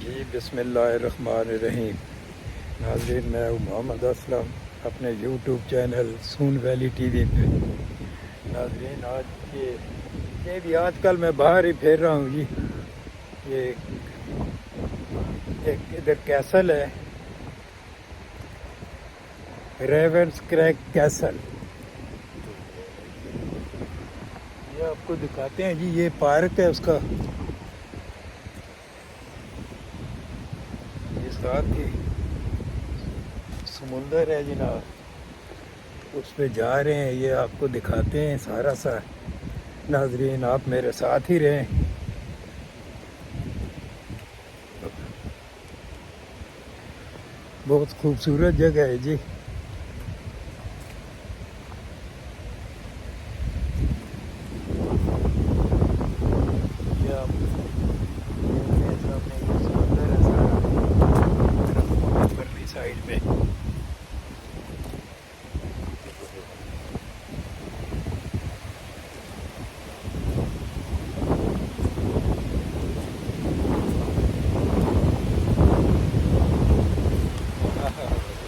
जी बिस्मिल्लाहिर्रहमानिर्रहीम। नाज़रीन, मैं हूँ मोहम्मद असलम अपने यूट्यूब चैनल सून वैली टीवी पे। नाज़रीन, आज ये भी आजकल मैं बाहर ही फिर रहा हूँ जी। ये एक इधर कैसल है, रेवेंस क्रैक कैसल। ये आपको दिखाते हैं जी, ये पार्क है उसका। ये साथ ही समुंदर है जनाब, उस पे जा रहे हैं, ये आपको दिखाते हैं सारा सा। नाजरीन, आप मेरे साथ ही रहें। बहुत खूबसूरत जगह है जी। ये आप देखते हैं सामने, ये समुंदर है सारा परली साइड में।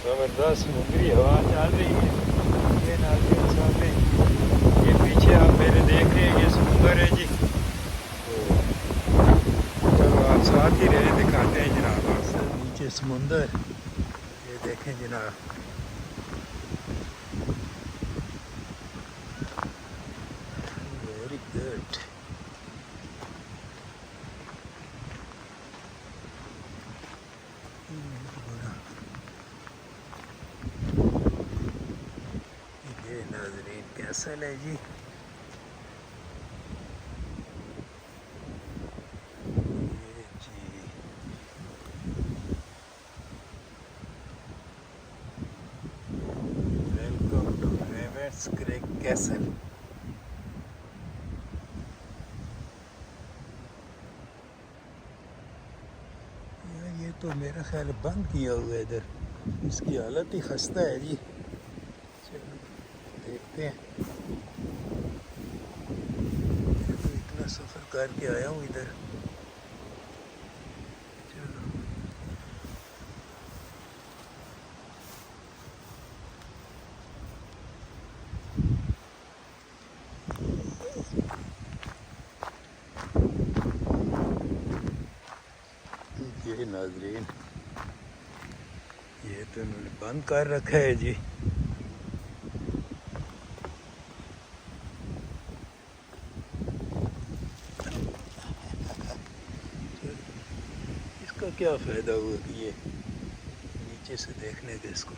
ज़बरदस्त समुद्री हवा चल रही है। ये नाज़रीन सामने, ये पीछे आप मेरे देख रहे हैं, ये समुंदर है जी। तो चलो आप साथ ही रहे, दिखाते हैं जनाब आपको। नीचे समुंदर, ये देखें जनाब। Very good. ये नाज़रीन कैसल है जी। ये जी, welcome to Ravenscraig Castle. ये तो मेरा ख्याल है बंद किया हुआ है इधर, इसकी हालत ही खस्ता है जी। चलो देखते हैं। तो इतना सफ़र करके आया हूँ इधर। चलो ये नाजरीन, ये तो इन्होंने बंद कर रखा है जी। इसका क्या फ़ायदा हुआ कि ये नीचे से देखने के इसको।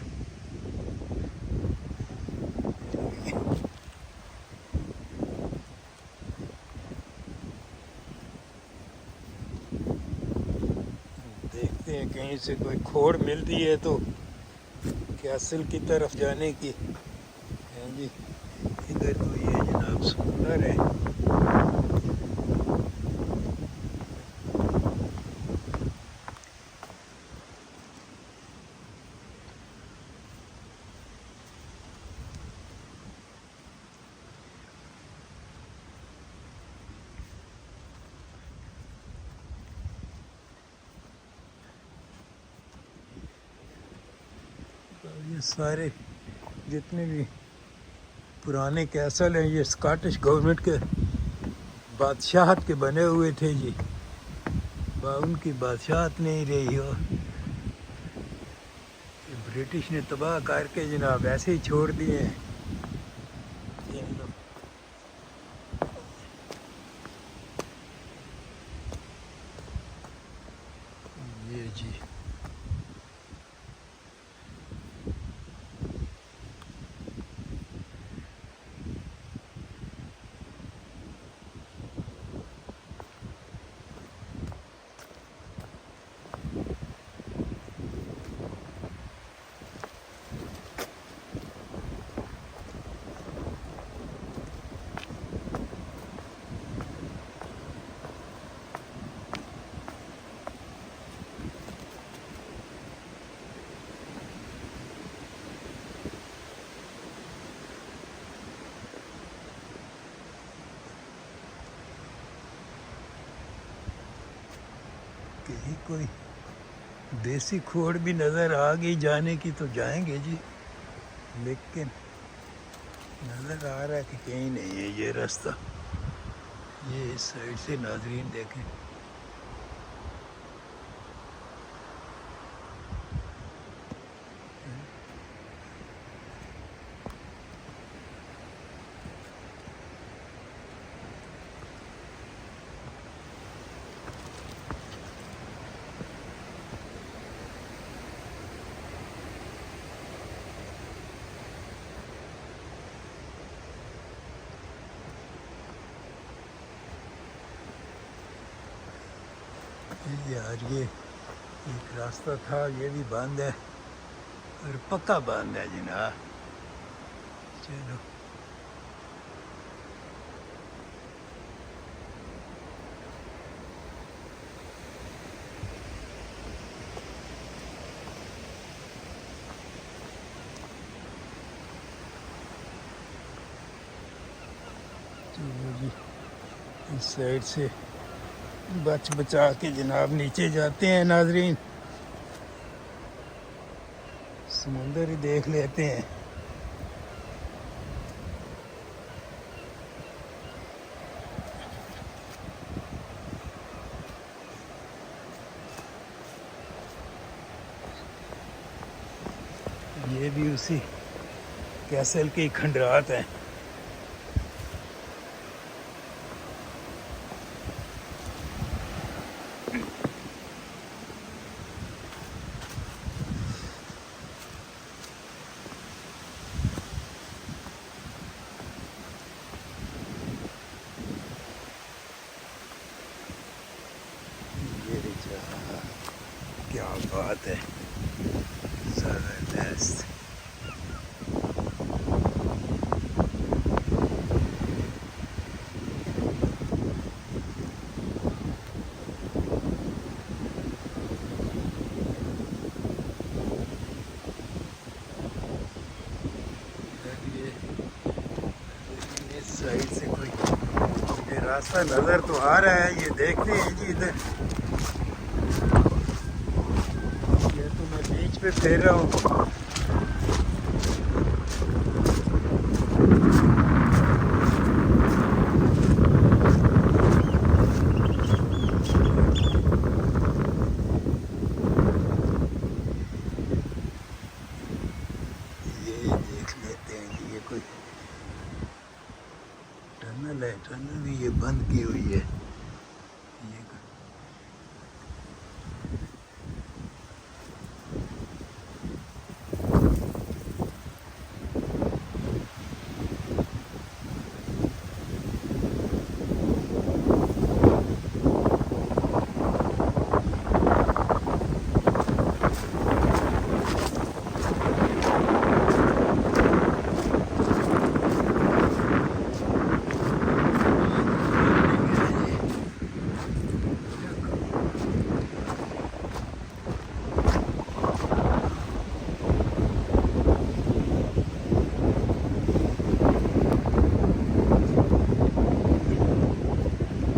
देखते हैं कहीं से कोई खोड़ मिलती है तो कैसल की तरफ जाने की है जी। इधर तो ये जनाब समुंदर है। ये सारे जितने भी पुराने कैसल हैं, ये स्कॉटिश गवर्नमेंट के बादशाहत के बने हुए थे जी। उनकी बादशाहत नहीं रही हो, ब्रिटिश ने तबाह करके जनाब ऐसे ही छोड़ दिए हैं। ये जी, कहीं कोई देसी खोड़ भी नज़र आ गई, जाने की तो जाएंगे जी, लेकिन नज़र आ रहा है कि कहीं नहीं है ये रास्ता। ये इस साइड से नाजरीन देखें, यार ये एक रास्ता था, ये भी बंद है और पक्का बंद है जनाब। चलो चलो जी, इस साइड से बच बचा के जनाब नीचे जाते हैं नाजरीन, समुंदर ही देख लेते हैं। ये भी उसी कैसल के खंडरात हैं। क्या बात है, ज़बरदस्त। इस साइड से कोई ये रास्ता नज़र तो आ रहा है, ये देखते हैं जी इधर। ये तो मैं बीच पे फिर रहा हूँ। ये देख लेते हैं कि ये कोई टनल है, टनल भी ये बंद की हुई है। ये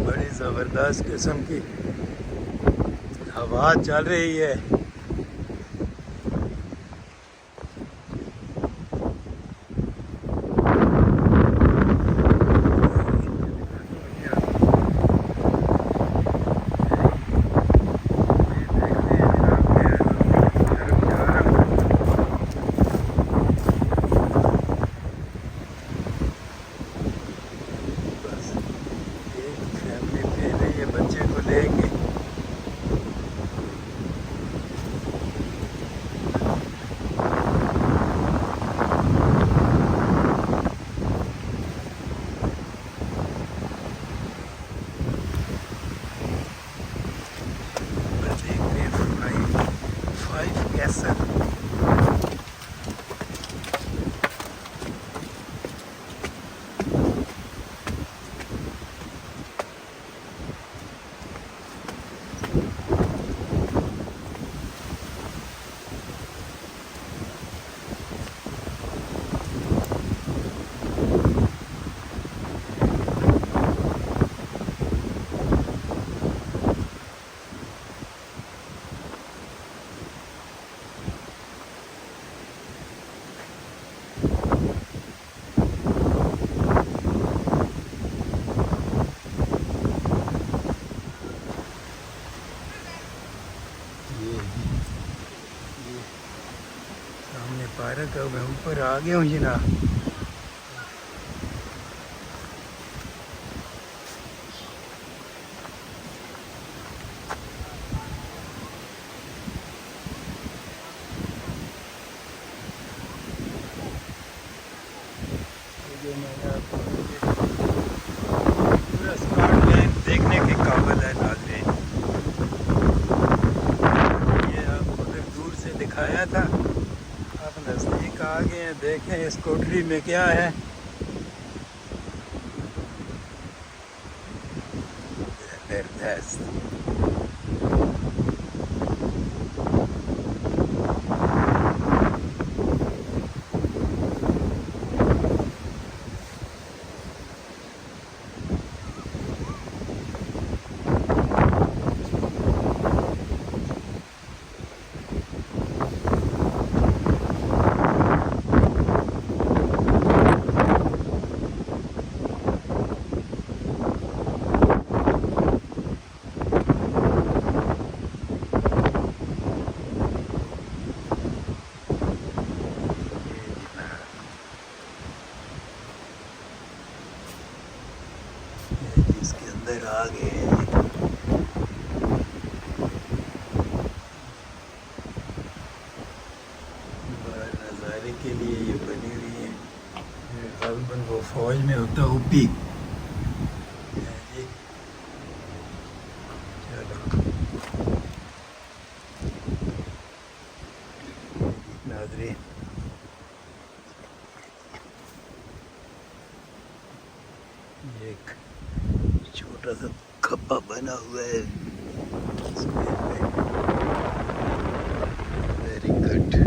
बड़ी ज़बरदस्त किस्म की हवा चल रही है। बस एक फैमिली फिर रही है बच्चे को लेके। बस एक फाइव कैसल। ये सामने पार्क है, मैं ऊपर आ गया हूँ जनाब। ये मैंने आपको पूरा स्कॉटलैंड देखने के काबिल है नाज़रीन। ये आपको उधर दूर से दिखाया था, अब नज़दीक आ गए हैं। देखें इस कोठरी में क्या है। जबरदस्त। इसके अंदर आ गए हैं। नज़ारे के लिए ये बनी हुई है। ग़ालिबन वो फौज में होता ऊपी। चलो नाज़रीन, एक छोटा सा खप्पा बना हुआ है। Very good.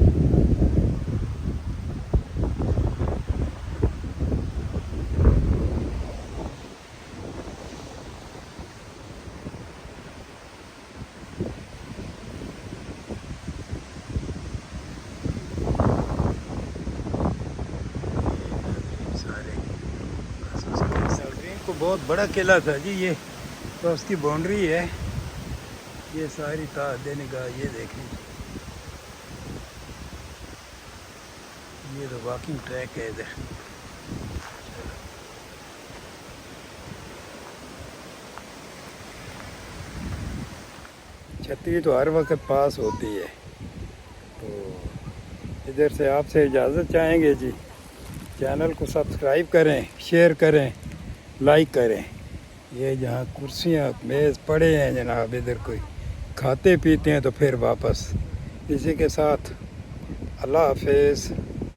को बहुत बड़ा किला था जी ये, तो उसकी बाउंड्री है ये सारी तार देने का। ये देख लीजिए, ये तो वॉकिंग ट्रैक है इधर। छतरी तो हर वक्त पास होती है, तो इधर से आपसे इजाज़त चाहेंगे जी। चैनल को सब्सक्राइब करें, शेयर करें, लाइक करें। ये जहाँ कुर्सियाँ मेज़ पड़े हैं जनाब, इधर कोई खाते पीते हैं तो फिर वापस। इसी के साथ अल्लाह हाफिज़।